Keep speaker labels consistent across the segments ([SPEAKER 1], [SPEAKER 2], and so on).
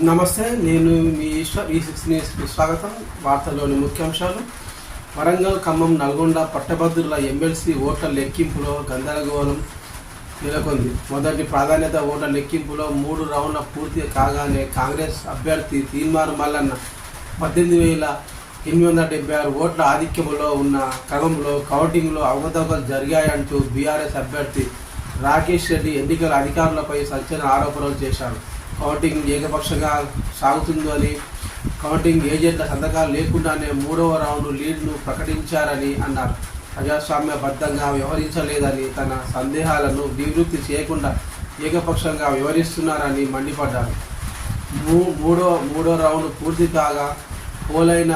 [SPEAKER 1] నమస్తే, నేను మీ ఈ6 న్యూస్కి స్వాగతం. వార్తల్లోని ముఖ్యాంశాలు. వరంగల్, ఖమ్మం, నల్గొండ పట్టభద్రుల ఎమ్మెల్సీ ఓట్ల లెక్కింపులో గందరగోళం నెలకొంది. మొదటి ప్రాధాన్యత ఓట్ల లెక్కింపులో 3 రౌండ్ల పూర్తి కాగానే కాంగ్రెస్ అభ్యర్థి తీన్మార్ మల్లన్న 18,876 ఓట్ల ఆధిక్యంలో ఉన్న క్రమంలో కౌంటింగ్లో అవకతవకలు జరిగాయంటూ బీఆర్ఎస్ అభ్యర్థి రాకేష్ రెడ్డి ఎన్నికల అధికారులపై సంచలన ఆరోపణలు చేశారు. కౌంటింగ్ ఏకపక్షంగా సాగుతుందని, కౌంటింగ్ ఏజెంట్ల సంతకాలు లేకుండానే 3వ రౌండ్ లీడ్ను ప్రకటించారని అన్నారు. ప్రజాస్వామ్యబద్ధంగా వ్యవహరించలేదని, తన సందేహాలను నివృత్తి చేయకుండా ఏకపక్షంగా వ్యవహరిస్తున్నారని మండిపడ్డారు. మూడో రౌండ్ పూర్తి కాగా పోలైన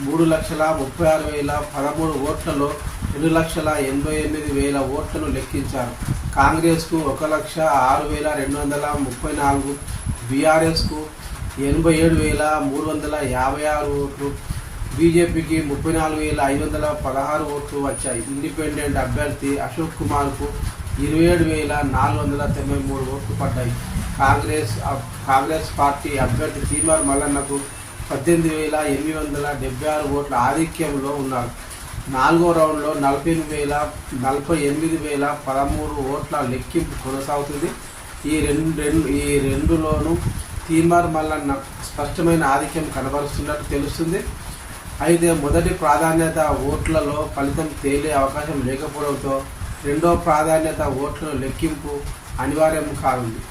[SPEAKER 1] 3,36,013 ఓట్లలో 2,88,000 ఓట్లను లెక్కించారు. కాంగ్రెస్కు 1,06,234, బీఆర్ఎస్కు 87,356 ఓట్లు, బీజేపీకి 34,516 ఓట్లు వచ్చాయి. ఇండిపెండెంట్ అభ్యర్థి అశోక్ కుమార్కు 27,493 ఓట్లు పడ్డాయి. కాంగ్రెస్ పార్టీ అభ్యర్థి తీన్మార్ మల్లన్నకు 18,876 ఓట్ల ఆధిక్యంలో ఉన్నారు. 4వ రౌండ్లో 48,013 ఓట్ల లెక్కింపు కొనసాగుతుంది. ఈ రెండులోనూ తీన్మార్ మల్లన్న స్పష్టమైన ఆధిక్యం కనబరుస్తున్నట్టు తెలుస్తుంది. అయితే మొదటి ప్రాధాన్యత ఓట్లలో ఫలితం తేలే అవకాశం లేకపోవడంతో రెండో ప్రాధాన్యత ఓట్ల లెక్కింపు అనివార్యం కానుంది.